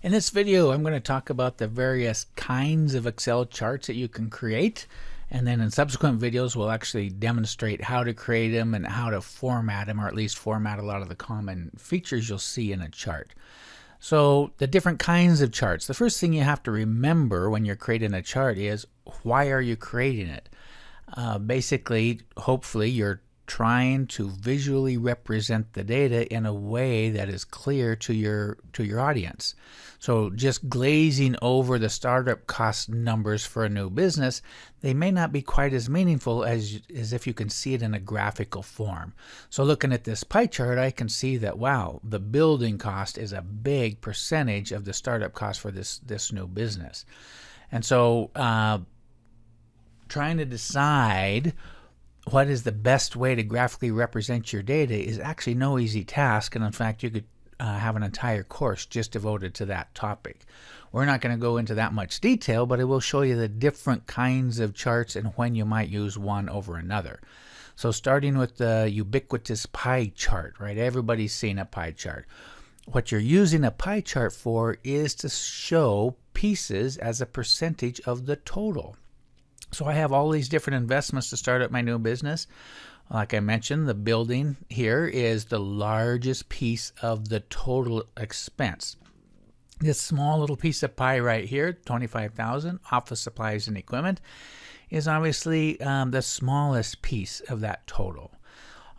In this video, I'm going to talk about the various kinds of Excel charts that you can create. And then in subsequent videos, we'll actually demonstrate how to create them and how to format them, or at least format a lot of the common features you'll see in a chart. So the different kinds of charts. The first thing you have to remember when you're creating a chart is, why are you creating it? Basically, hopefully, you're trying to visually represent the data in a way that is clear to your audience. So just glazing over the startup cost numbers for a new business, they may not be quite as meaningful as if you can see it in a graphical form. So looking at this pie chart, I can see that, wow, the building cost is a big percentage of the startup cost for this new business. And so trying to decide what is the best way to graphically represent your data is actually no easy task, and in fact you could have an entire course just devoted to that topic. We're not going to go into that much detail, but I will show you the different kinds of charts and when you might use one over another. So starting with the ubiquitous pie chart, right? Everybody's seen a pie chart. What you're using a pie chart for is to show pieces as a percentage of the total. So I have all these different investments to start up my new business. Like I mentioned, the building here is the largest piece of the total expense. This small little piece of pie right here, $25,000, office supplies and equipment, is obviously the smallest piece of that total.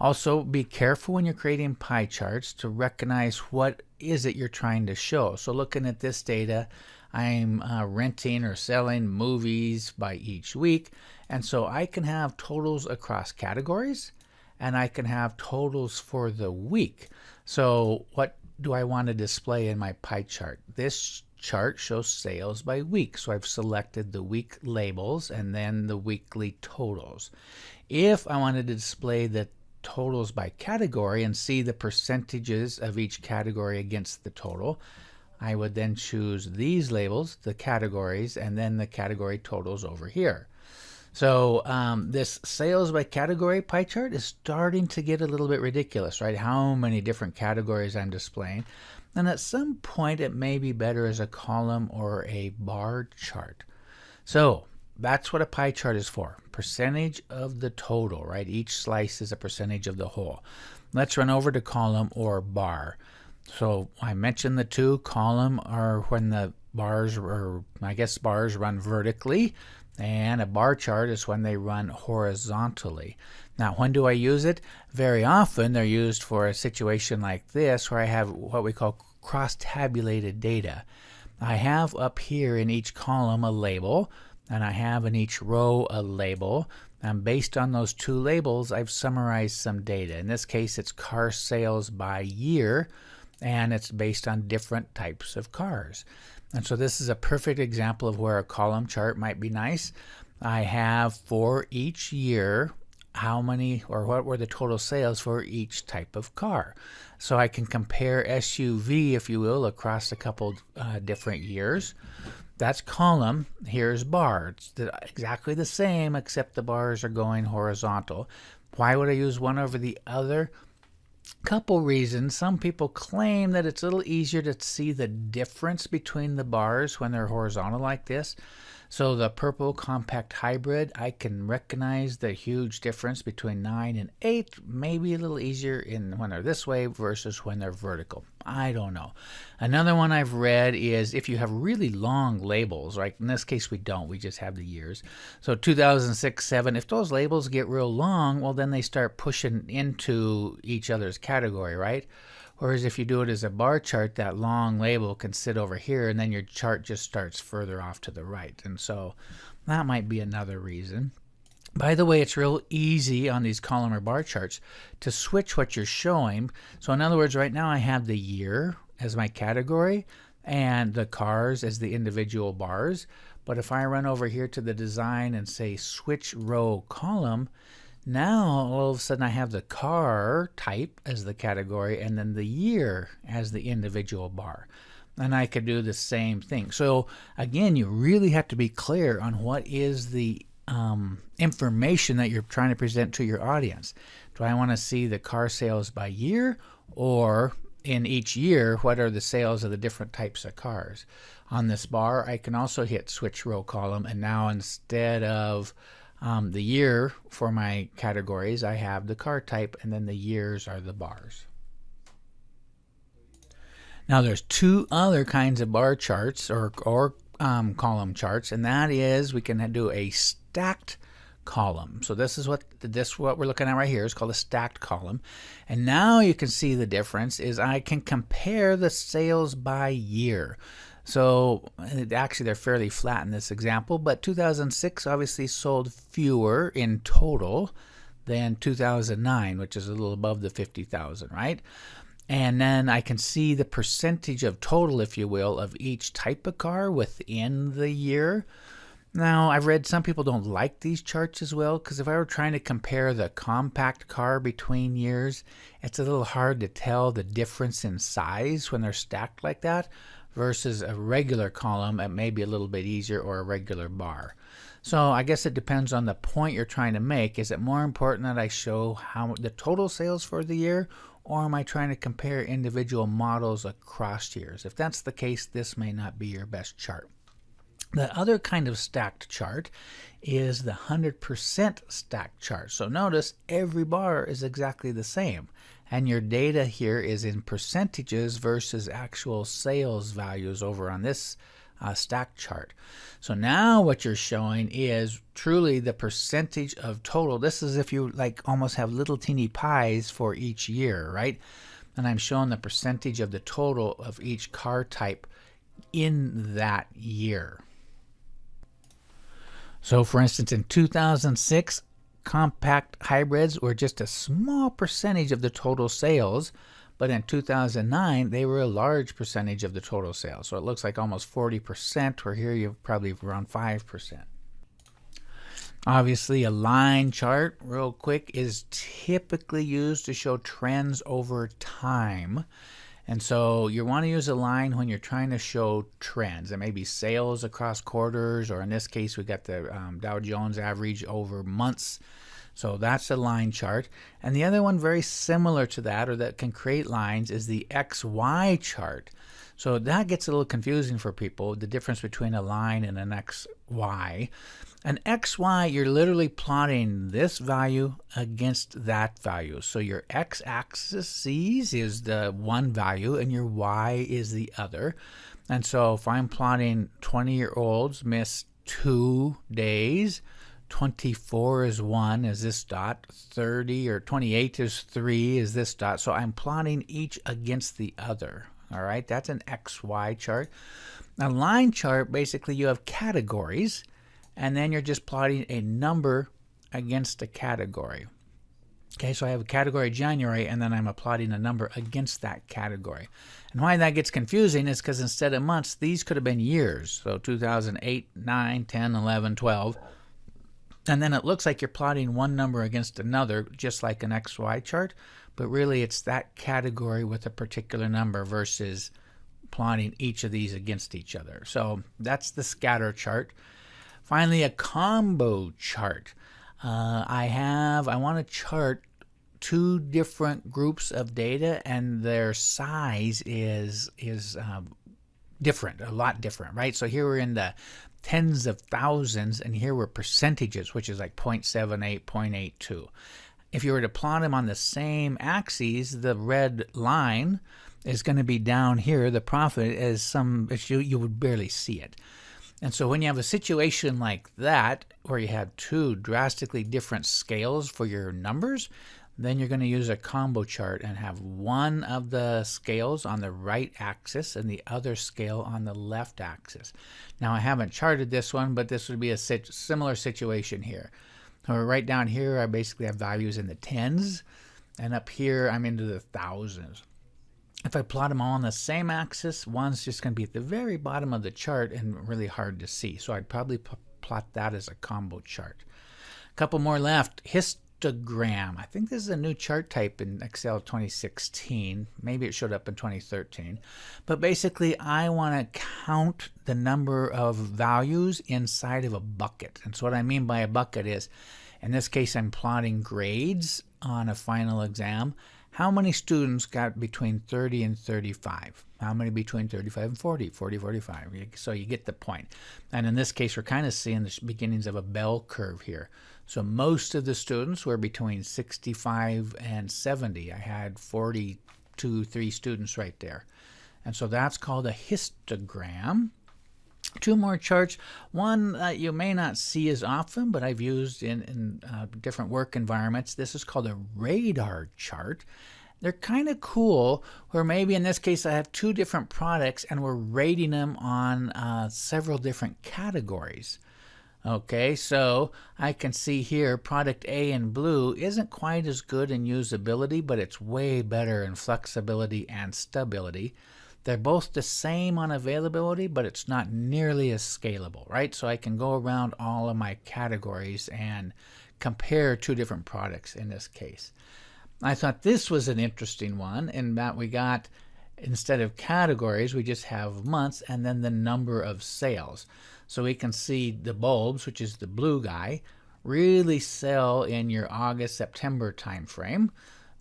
Also, be careful when you're creating pie charts to recognize what is it you're trying to show. So looking at this data, I'm renting or selling movies by each week, and so I can have totals across categories and I can have totals for the week. So what do I want to display in my pie chart? This chart shows sales by week, so I've selected the week labels and then the weekly totals. If I wanted to display the totals by category and see the percentages of each category against the total, I would then choose these labels, the categories, and then the category totals over here. So this sales by category pie chart is starting to get a little bit ridiculous, right? How many different categories I'm displaying. And at some point, it may be better as a column or a bar chart. So that's what a pie chart is for. Percentage of the total, right? Each slice is a percentage of the whole. Let's run over to column or bar. So I mentioned the two. Column are when the bars, or I guess bars, run vertically, and a bar chart is when they run horizontally. Now, when do I use it? Very often they're used for a situation like this where I have what we call cross-tabulated data. I have up here in each column a label, and I have in each row a label. And based on those two labels, I've summarized some data. In this case, it's car sales by year, and it's based on different types of cars. And so this is a perfect example of where a column chart might be nice. I have for each year how many or what were the total sales for each type of car. So I can compare SUV, if you will, across a couple different years. That's column. Here's bar. It's exactly the same, except the bars are going horizontal. Why would I use one over the other? Couple reasons. Some people claim that it's a little easier to see the difference between the bars when they're horizontal like this. So the purple compact hybrid, I can recognize the huge difference between 9 and 8, maybe a little easier when they're this way versus when they're vertical. I don't know. Another one I've read is if you have really long labels, right? In this case, we don't. We just have the years. So 2006, 7, if those labels get real long, well, then they start pushing into each other's category, right? Whereas if you do it as a bar chart, that long label can sit over here, and then your chart just starts further off to the right. And so that might be another reason. By the way, it's real easy on these column or bar charts to switch what you're showing. So in other words, right now I have the year as my category and the cars as the individual bars. But if I run over here to the design and say switch row column, now all of a sudden I have the car type as the category and then the year as the individual bar. And I could do the same thing. So again, you really have to be clear on what is the information that you're trying to present to your audience. Do I want to see the car sales by year, or in each year, what are the sales of the different types of cars. On this bar, I can also hit switch row column, and now instead of the year for my categories, I have the car type, and then the years are the bars. Now there's two other kinds of bar charts or column charts, and that is we can do a stacked column. So this is what we're looking at right here is called a stacked column. And now you can see the difference is I can compare the sales by year. So actually they're fairly flat in this example, but 2006 obviously sold fewer in total than 2009, which is a little above the 50,000, right? And then I can see the percentage of total, if you will, of each type of car within the year. Now, I've read some people don't like these charts as well, because if I were trying to compare the compact car between years, it's a little hard to tell the difference in size when they're stacked like that versus a regular column. It may be a little bit easier, or a regular bar. So I guess it depends on the point you're trying to make. Is it more important that I show how the total sales for the year, or am I trying to compare individual models across years? If that's the case, this may not be your best chart. The other kind of stacked chart is the 100% stacked chart. So notice every bar is exactly the same, and your data here is in percentages versus actual sales values over on this stacked chart. So now what you're showing is truly the percentage of total. This is if you like almost have little teeny pies for each year, right? And I'm showing the percentage of the total of each car type in that year. So for instance, in 2006, compact hybrids were just a small percentage of the total sales, but in 2009, they were a large percentage of the total sales. So it looks like almost 40%, where here you're probably around 5%. Obviously, a line chart, real quick, is typically used to show trends over time. And so you want to use a line when you're trying to show trends. It may be sales across quarters, or in this case, we got the Dow Jones average over months. So that's a line chart. And the other one very similar to that, or that can create lines, is the XY chart. So that gets a little confusing for people, the difference between a line and an XY. An XY, you're literally plotting this value against that value. So your x-axis is the one value and your y is the other. And so if I'm plotting 20-year-olds miss 2 days, 24 is 1 is this dot, 30 or 28 is 3 is this dot. So I'm plotting each against the other. All right, that's an XY chart. A line chart, basically you have categories, and then you're just plotting a number against a category. Okay, so I have a category January, and then I'm plotting a number against that category. And why that gets confusing is because instead of months, these could have been years. So 2008, 9, 10, 11, 12. And then it looks like you're plotting one number against another, just like an XY chart, but really it's that category with a particular number versus plotting each of these against each other. So that's the scatter chart. Finally, a combo chart. I want to chart two different groups of data, and their size is different, a lot different, right? So here we're in the tens of thousands, and here we're percentages, which is like 0.78, 0.82. If you were to plot them on the same axes, the red line is going to be down here. The profit is you would barely see it. And so when you have a situation like that, where you have two drastically different scales for your numbers, then you're going to use a combo chart and have one of the scales on the right axis and the other scale on the left axis. Now I haven't charted this one, but this would be a similar situation here. So right down here, I basically have values in the tens, and up here I'm into the thousands. If I plot them all on the same axis, one's just going to be at the very bottom of the chart and really hard to see. So I'd probably plot that as a combo chart. A couple more left. Histogram. I think this is a new chart type in Excel 2016. Maybe it showed up in 2013. But basically, I want to count the number of values inside of a bucket. And so what I mean by a bucket is, in this case, I'm plotting grades on a final exam. How many students got between 30 and 35? How many between 35 and 40? 40, 45. So you get the point. And in this case, we're kind of seeing the beginnings of a bell curve here. So most of the students were between 65 and 70. I had 3 students right there. And so that's called a histogram. 2 more charts. One that you may not see as often, but I've used in different work environments. This is called a radar chart. They're kind of cool, where maybe in this case I have 2 different products and we're rating them on several different categories. Okay, so I can see here product A in blue isn't quite as good in usability, but it's way better in flexibility and stability. They're both the same on availability, but it's not nearly as scalable, right? So I can go around all of my categories and compare 2 different products in this case. I thought this was an interesting one in that we got, instead of categories, we just have months and then the number of sales. So we can see the bulbs, which is the blue guy, really sell in your August, September time frame.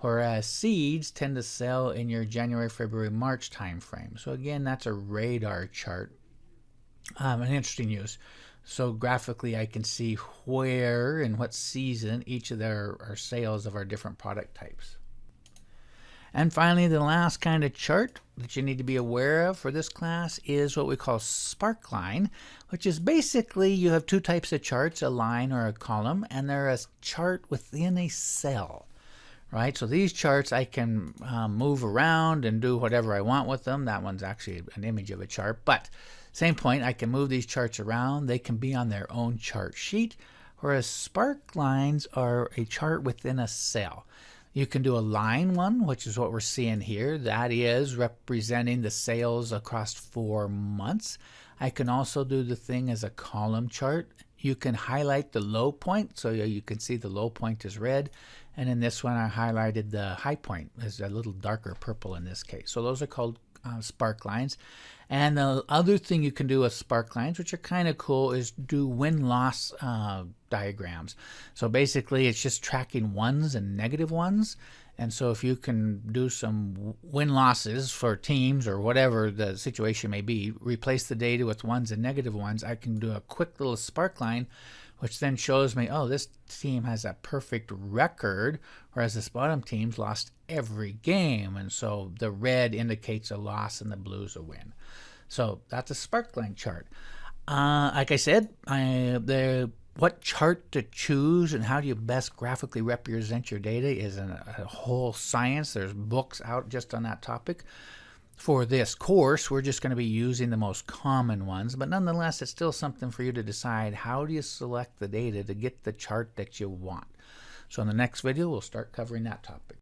Whereas seeds tend to sell in your January, February, March time frame. So again, that's a radar chart. An interesting use. So graphically, I can see where and what season each of our sales of our different product types. And finally, the last kind of chart that you need to be aware of for this class is what we call sparkline, which is basically you have 2 types of charts, a line or a column, and they're a chart within a cell. Right, so these charts I can move around and do whatever I want with them. That one's actually an image of a chart, but same point, I can move these charts around. They can be on their own chart sheet, whereas spark lines are a chart within a cell. You can do a line one, which is what we're seeing here. That is representing the sales across 4 months. I can also do the thing as a column chart. You can highlight the low point, so you can see the low point is red. And in this one, I highlighted the high point as a little darker purple in this case. So those are called spark lines. And the other thing you can do with spark lines, which are kind of cool, is do win-loss diagrams. So basically, it's just tracking ones and negative ones. And so if you can do some win-losses for teams or whatever the situation may be, replace the data with ones and negative ones, I can do a quick little spark line, which then shows me, oh, this team has a perfect record, whereas this bottom team's lost every game. And so the red indicates a loss and the blue's a win. So that's a sparkline chart. Like I said, what chart to choose and how do you best graphically represent your data is a whole science. There's books out just on that topic. For this course, we're just going to be using the most common ones, but nonetheless, it's still something for you to decide how do you select the data to get the chart that you want. So in the next video, we'll start covering that topic.